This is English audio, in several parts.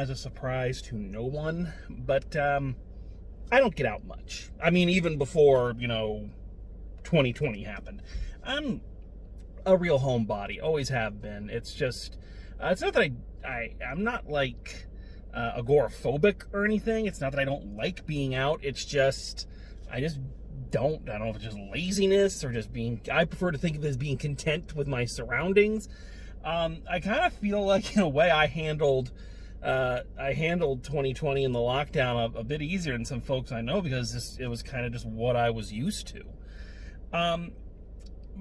as a surprise to no one, but I don't get out much. I mean, even before, 2020 happened. I'm a real homebody, always have been. It's just, it's not that I'm not like agoraphobic or anything. It's not that I don't like being out. It's just, I don't know if it's just laziness or just I prefer to think of it as being content with my surroundings. I kind of feel like, in a way, I handled 2020 and the lockdown a bit easier than some folks I know, because it was kind of just what I was used to.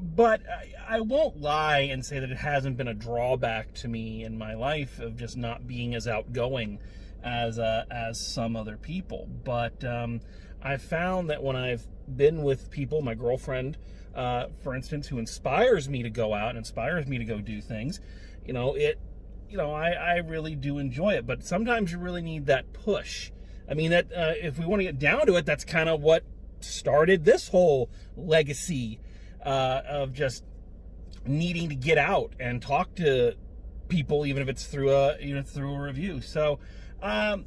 But I won't lie and say that it hasn't been a drawback to me in my life of just not being as outgoing as some other people. But I've found that when I've been with people, my girlfriend, for instance, who inspires me to go out and inspires me to go do things, I really do enjoy it. But sometimes you really need that push. I mean, that if we want to get down to it, that's kind of what started this whole legacy of just needing to get out and talk to people, even if it's through a review. So I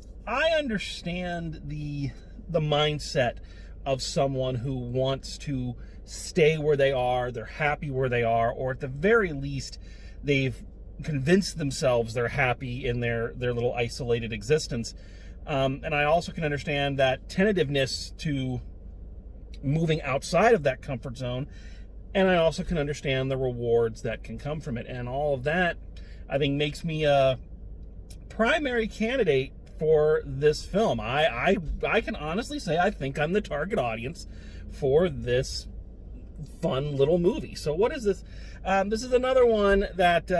understand the mindset of someone who wants to stay where they are, they're happy where they are, or at the very least, they've convinced themselves they're happy in their little isolated existence. And I also can understand that tentativeness to moving outside of that comfort zone. And I also can understand the rewards that can come from it. And all of that, I think, makes me a primary candidate for this film. I can honestly say I think I'm the target audience for this fun little movie. So what is this? This is another one that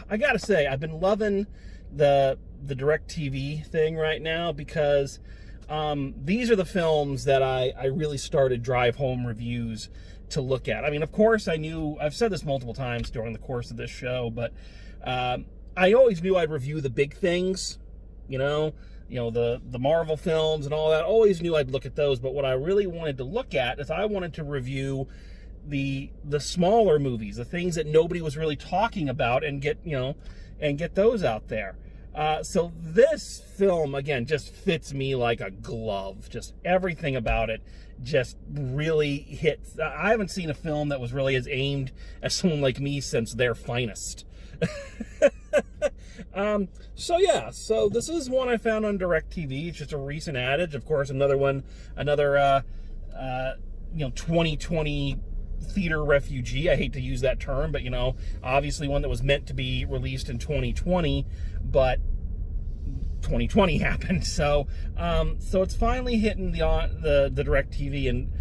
I gotta say, I've been loving the DirecTV thing right now, because these are the films that I really started drive home reviews to look at. I mean, of course, I've said this multiple times during the course of this show, but I always knew I'd review the big things, the Marvel films and all that. Always knew I'd look at those, but what I really wanted to look at is I wanted to review the smaller movies, the things that nobody was really talking about, and get those out there. So this film, again, just fits me like a glove. Just everything about it just really hits. I haven't seen a film that was really as aimed as someone like me since Their Finest. So this is one I found on DirecTV. It's just a recent adage. Of course, another 2020 theater refugee. I hate to use that term, but obviously one that was meant to be released in 2020, but 2020 happened. So it's finally hitting the DirecTV, and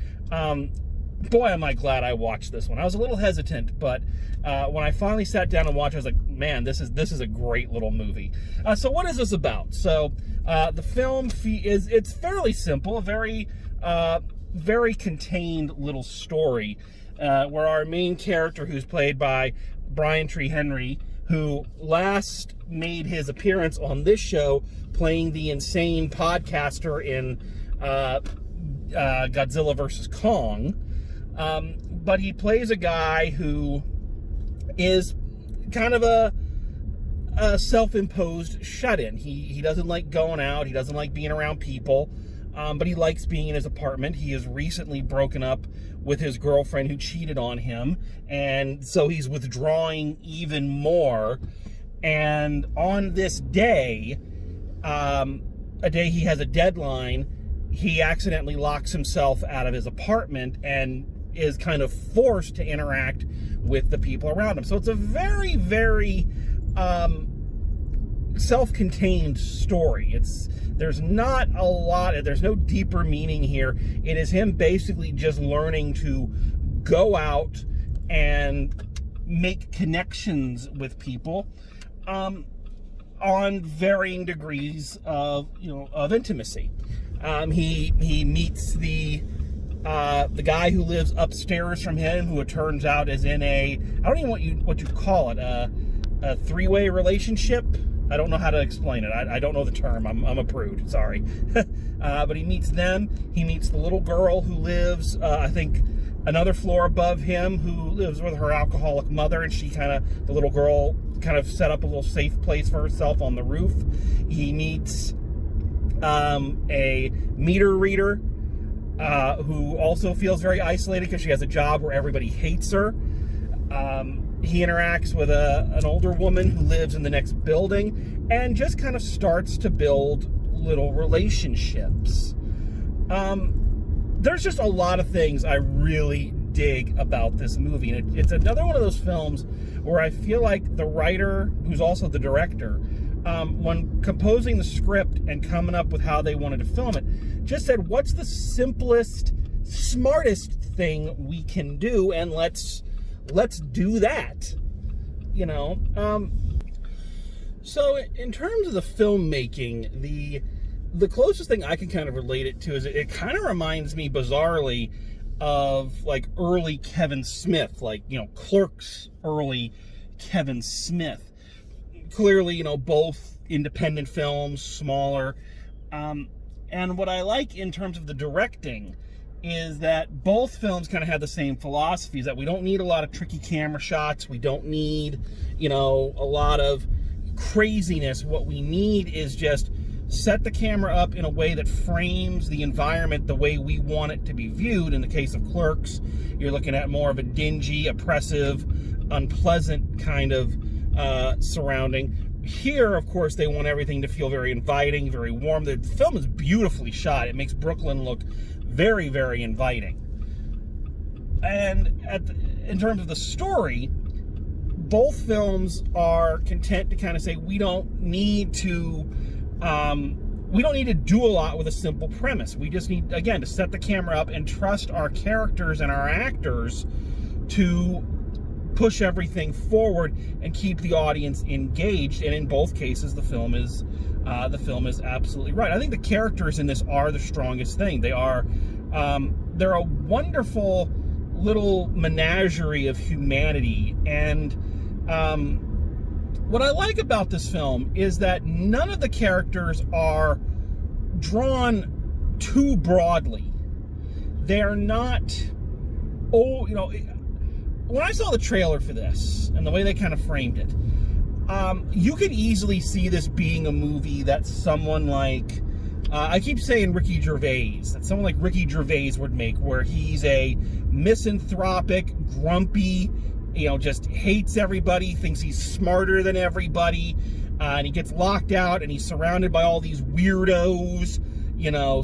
boy, am I glad I watched this one. I was a little hesitant, but when I finally sat down and watched, I was like, man, this is a great little movie. So what is this about? So the film it's fairly simple, a very contained little story, where our main character, who's played by Brian Tyree Henry, who last made his appearance on this show playing the insane podcaster in Godzilla vs. Kong. But he plays a guy who is kind of a self-imposed shut-in. He doesn't like going out. He doesn't like being around people. But he likes being in his apartment. He has recently broken up with his girlfriend who cheated on him, and so he's withdrawing even more. And on this day, a day he has a deadline, he accidentally locks himself out of his apartment and is kind of forced to interact with the people around him. So it's a very, very self-contained story. There's not a lot, there's no deeper meaning here. It is him basically just learning to go out and make connections with people on varying degrees of intimacy. He meets the guy who lives upstairs from him, who it turns out is in I don't even know what you call it, a three-way relationship. I don't know how to explain it. I don't know the term. I'm a prude. Sorry. But he meets them. He meets the little girl who lives, I think, another floor above him who lives with her alcoholic mother, and the little girl kind of set up a little safe place for herself on the roof. He meets a meter reader who also feels very isolated because she has a job where everybody hates her. He interacts with an older woman who lives in the next building and just kind of starts to build little relationships. There's just a lot of things I really dig about this movie. And it's another one of those films where I feel like the writer, who's also the director, when composing the script and coming up with how they wanted to film it, just said, what's the simplest, smartest thing we can do, and let's do that, you know. So in terms of the filmmaking, the closest thing I can kind of relate it to is it kind of reminds me bizarrely of like early Kevin Smith, like, you know, Clerks early Kevin Smith. Clearly, you know, both independent films, smaller. And what I like in terms of the directing is that both films kind of have the same philosophies, that we don't need a lot of tricky camera shots. We don't need, you know, a lot of craziness. What we need is just set the camera up in a way that frames the environment the way we want it to be viewed. In the case of Clerks, you're looking at more of a dingy, oppressive, unpleasant kind of surrounding. Here, of course, they want everything to feel very inviting, very warm. The film is beautifully shot. It makes Brooklyn look very, very inviting. And in terms of the story, both films are content to kind of say, we don't need to do a lot with a simple premise. We just need, again, to set the camera up and trust our characters and our actors to push everything forward and keep the audience engaged. And in both cases, the film is absolutely right. I think the characters in this are the strongest thing. They're a wonderful little menagerie of humanity. And what I like about this film is that none of the characters are drawn too broadly. They're not, when I saw the trailer for this and the way they kind of framed it, you could easily see this being a movie that someone like, I keep saying Ricky Gervais, that someone like Ricky Gervais would make, where he's a misanthropic, grumpy, just hates everybody, thinks he's smarter than everybody, and he gets locked out and he's surrounded by all these weirdos,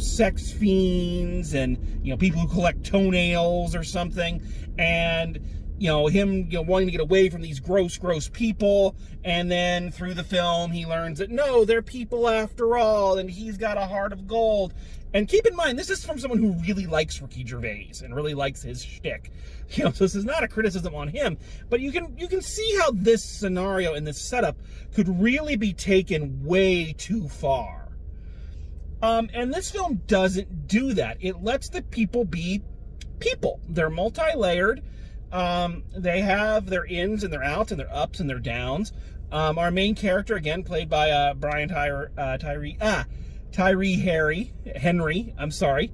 sex fiends and, people who collect toenails or something, and him, wanting to get away from these gross people, and then through the film, he learns that, no, they're people after all, and he's got a heart of gold. And keep in mind, this is from someone who really likes Ricky Gervais and really likes his shtick. So this is not a criticism on him, but you can see how this scenario and this setup could really be taken way too far. And this film doesn't do that. It lets the people be people. They're multi-layered. They have their ins and their outs and their ups and their downs. Our main character, again, played by Brian Tyree Henry. I'm sorry,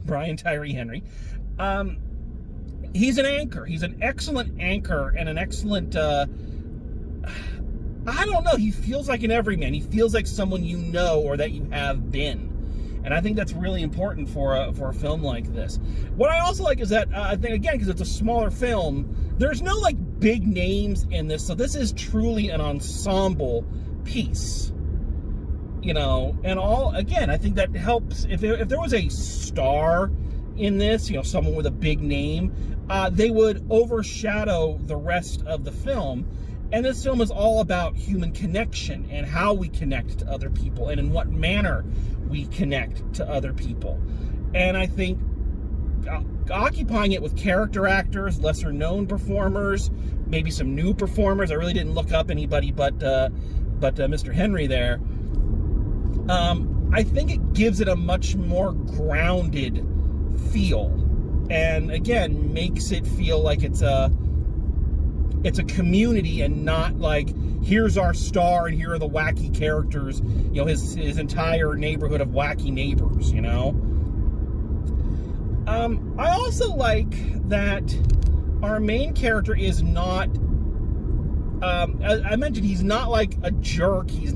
Brian Tyree Henry. He's an anchor. He's an excellent anchor and an excellent. I don't know. He feels like an everyman. He feels like someone you know or that you have been. And I think that's really important for a film like this. What I also like is that, I think, again, because it's a smaller film, there's no, big names in this. So this is truly an ensemble piece. And again, I think that helps. If there was a star in this, someone with a big name, they would overshadow the rest of the film. And this film is all about human connection and how we connect to other people and in what manner we connect to other people. And I think occupying it with character actors, lesser known performers, maybe some new performers. I really didn't look up anybody but Mr. Henry there. I think it gives it a much more grounded feel, and again makes it feel like it's a community and not like, here's our star and here are the wacky characters, his entire neighborhood of wacky neighbors, I also like that our main character is not, as I mentioned, he's not like a jerk. He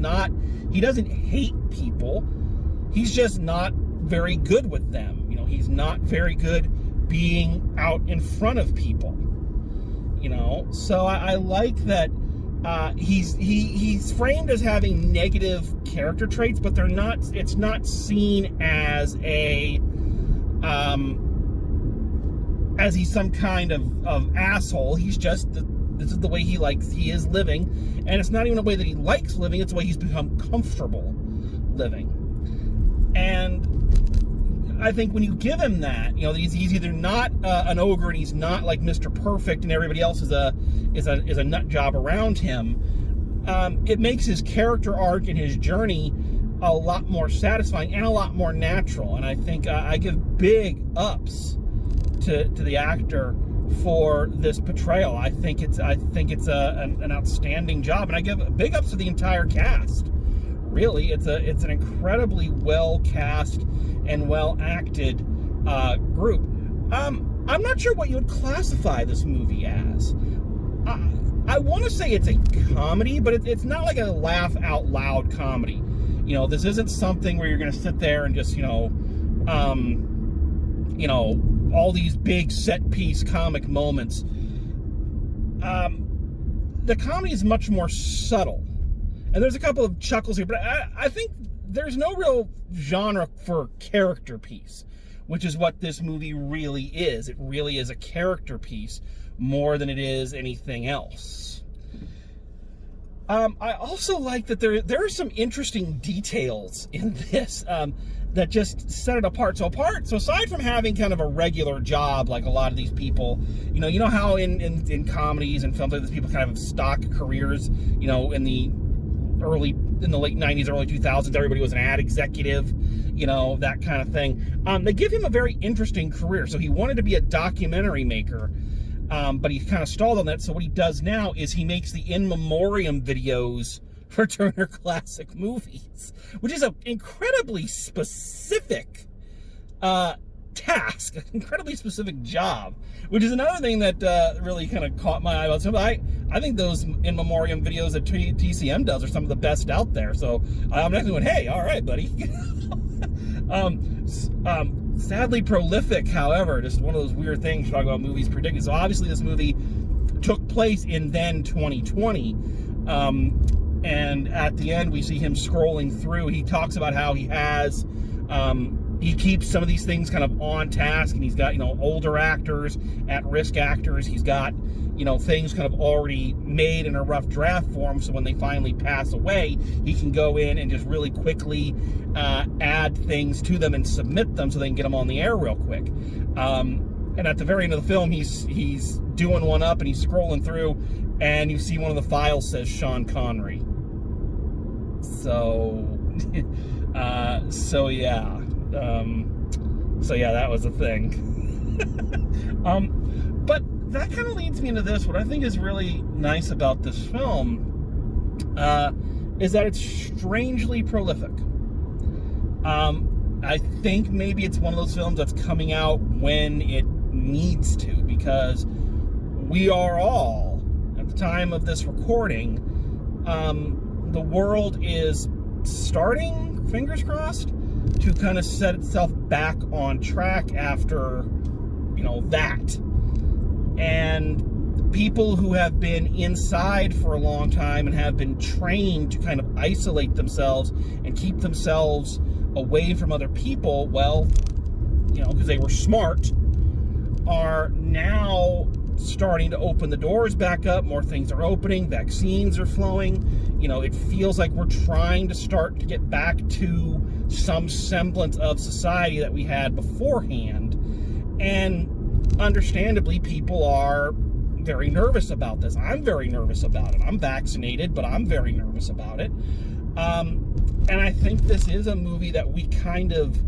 doesn't hate people. He's just not very good with them. You know, he's not very good being out in front of people. You know, so I like that he's framed as having negative character traits, but they're not. It's not seen as as he's some kind of asshole. He's just, this is the way he is living, and it's not even a way that he likes living. It's the way he's become comfortable living. And I think when you give him that, you know, he's either not an ogre and he's not like Mr. Perfect and everybody else is a nut job around him. It makes his character arc and his journey a lot more satisfying and a lot more natural. And I think I give big ups to the actor for this portrayal. I think it's an outstanding job, and I give big ups to the entire cast. Really, it's an incredibly well cast and well acted group. I'm not sure what you would classify this movie as. I want to say it's a comedy, but it's not like a laugh out loud comedy. You know, this isn't something where you're going to sit there and just, all these big set piece comic moments. The comedy is much more subtle. And there's a couple of chuckles here, but I think there's no real genre for character piece, which is what this movie really is. It really is a character piece more than it is anything else. I also like that there are some interesting details in this that just set it apart. So aside from having kind of a regular job, like a lot of these people, you know how in comedies and films like this, people kind of have stock careers, you know, in the late 90s, early 2000s, everybody was an ad executive, you know, that kind of thing. They give him a very interesting career. So he wanted to be a documentary maker, but he kind of stalled on that. So what he does now is he makes the in memoriam videos for Turner Classic Movies, which is an incredibly specific task, an incredibly specific job, which is another thing that really kind of caught my eye about some. I think those in memoriam videos that TCM does are some of the best out there. So I'm actually going, hey, all right, buddy. Sadly prolific, however, just one of those weird things you talk about movies predicted. So obviously this movie took place in then 2020. And at the end, we see him scrolling through. He talks about how he has, he keeps some of these things kind of on task, and he's got, you know, older actors, at-risk actors. He's got, you know, things kind of already made in a rough draft form, so when they finally pass away, he can go in and just really quickly add things to them and submit them so they can get them on the air real quick. And at the very end of the film, he's doing one up and he's scrolling through, and you see one of the files says Sean Connery. So yeah, that was a thing. But that kind of leads me into this. What I think is really nice about this film is that it's strangely prolific. I think maybe it's one of those films that's coming out when it needs to, because we are all, at the time of this recording, the world is starting, fingers crossed, to kind of set itself back on track after, you know, that. And people who have been inside for a long time and have been trained to kind of isolate themselves and keep themselves away from other people, well, you know, because they were smart, are now starting to open the doors back up. More things are opening, vaccines are flowing. You know, it feels like we're trying to start to get back to some semblance of society that we had beforehand. And understandably, people are very nervous about this. I'm very nervous about it. I'm vaccinated, but I'm very nervous about it. And I think this is a movie that we kind of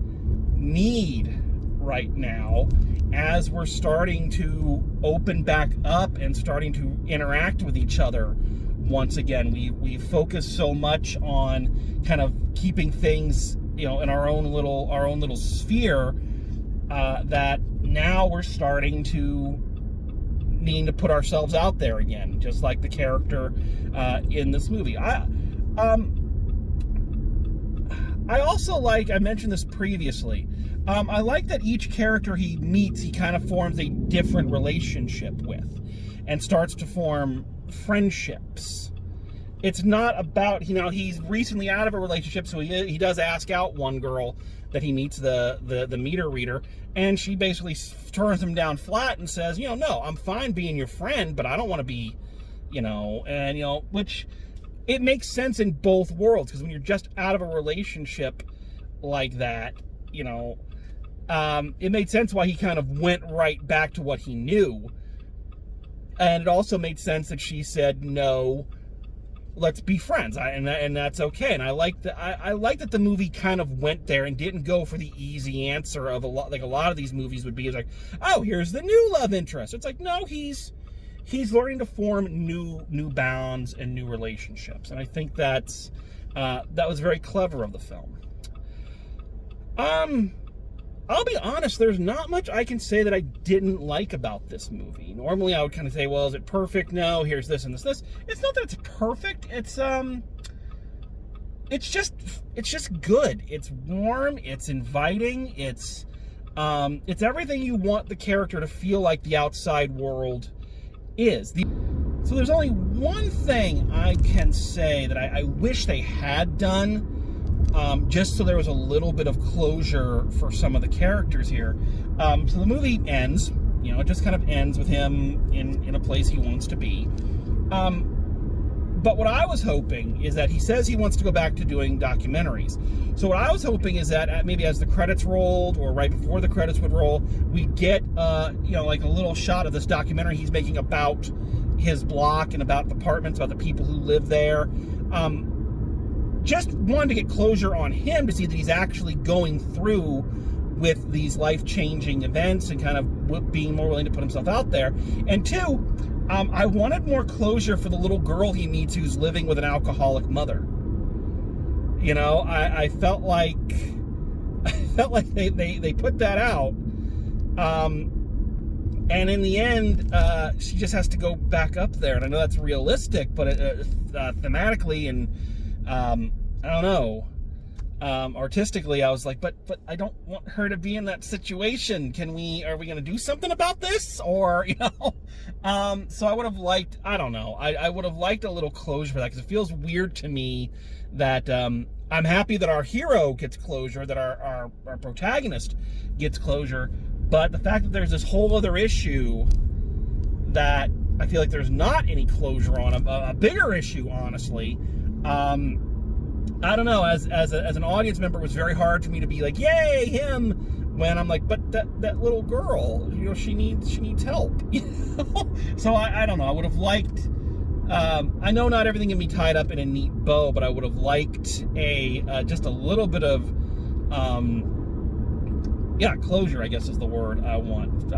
need right now as we're starting to open back up and starting to interact with each other once again. We focus so much on kind of keeping things, you know, in our own little sphere, that now we're starting to needing to put ourselves out there again, just like the character in this movie. I also like, I mentioned this previously, I like that each character he meets, he kind of forms a different relationship with and starts to form friendships. It's not about, you know, he's recently out of a relationship, so he does ask out one girl that he meets, the meter reader, and she basically turns him down flat and says, you know, no, I'm fine being your friend, but I don't want to be, you know, and, you know, which it makes sense in both worlds, because when you're just out of a relationship like that, you know, it made sense why he kind of went right back to what he knew. And it also made sense that she said, no, let's be friends, and that's okay. And I like that the movie kind of went there and didn't go for the easy answer of a lot of these movies would be. It's like, oh, here's the new love interest. It's like, no, he's learning to form new bonds and new relationships, and I think that was very clever of the film. I'll be honest, there's not much I can say that I didn't like about this movie. Normally I would kind of say, well, is it perfect? No, here's this and this. It's not that it's perfect. It's just good. It's warm, it's inviting, it's everything you want the character to feel like the outside world is. So there's only one thing I can say that I wish they had done, just so there was a little bit of closure for some of the characters here. So the movie ends, you know, it just kind of ends with him in a place he wants to be. But what I was hoping is that he says he wants to go back to doing documentaries. So what I was hoping is that maybe as the credits rolled, or right before the credits would roll, we'd get, you know, like a little shot of this documentary he's making about his block and about the apartments, about the people who live there. Just wanted to get closure on him to see that he's actually going through with these life-changing events and kind of being more willing to put himself out there. And two, I wanted more closure for the little girl he meets who's living with an alcoholic mother. You know, I felt like they put that out. And in the end, she just has to go back up there. And I know that's realistic, but thematically and I don't know, artistically, I was like, but I don't want her to be in that situation. Are we going to do something about this? Or, you know, so I would have liked, I don't know, I would have liked a little closure for that, because it feels weird to me that, I'm happy that our hero gets closure, that our protagonist gets closure, but the fact that there's this whole other issue that I feel like there's not any closure on, a bigger issue, honestly. I don't know, as an audience member, it was very hard for me to be like, yay, him, when I'm like, but that little girl, you know, she needs help. You know? So I don't know, I would have liked, I know not everything can be tied up in a neat bow, but I would have liked just a little bit of, closure, I guess is the word I want.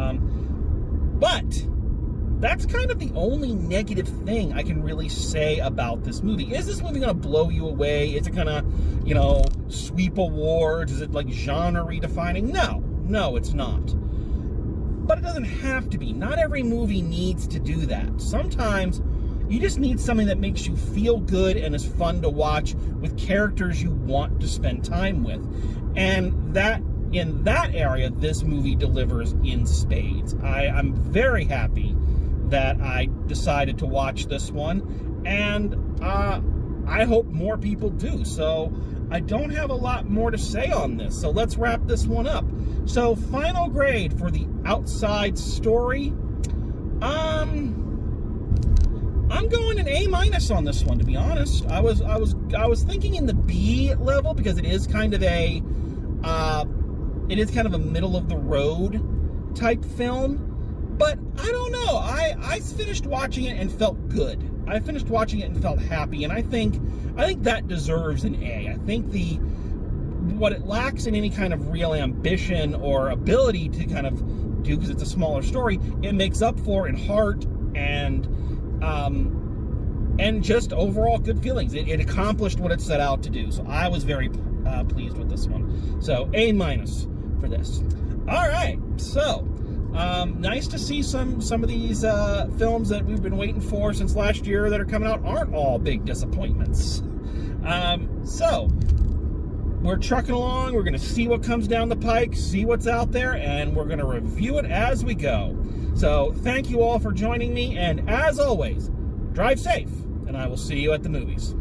But that's kind of the only negative thing I can really say about this movie. Is this movie going to blow you away? Is it going to, you know, sweep awards? Is it like genre redefining? No, it's not. But it doesn't have to be. Not every movie needs to do that. Sometimes you just need something that makes you feel good and is fun to watch with characters you want to spend time with. And that, in that area, this movie delivers in spades. I'm very happy that I decided to watch this one, and I hope more people do. So I don't have a lot more to say on this, so let's wrap this one up. So final grade for The Outside Story, I'm going an A- on this one, to be honest. I was thinking in the B level, because it is kind of a middle of the road type film. But I don't know, I finished watching it and felt good. I finished watching it and felt happy, and I think that deserves an A. I think what it lacks in any kind of real ambition or ability to kind of do, because it's a smaller story, it makes up for in heart and just overall good feelings. It accomplished what it set out to do. So I was very pleased with this one. So A- for this. All right, so Nice to see some of these films that we've been waiting for since last year that are coming out aren't all big disappointments. So we're trucking along. We're going to see what comes down the pike, see what's out there, and we're going to review it as we go. So thank you all for joining me, and as always, drive safe, and I will see you at the movies.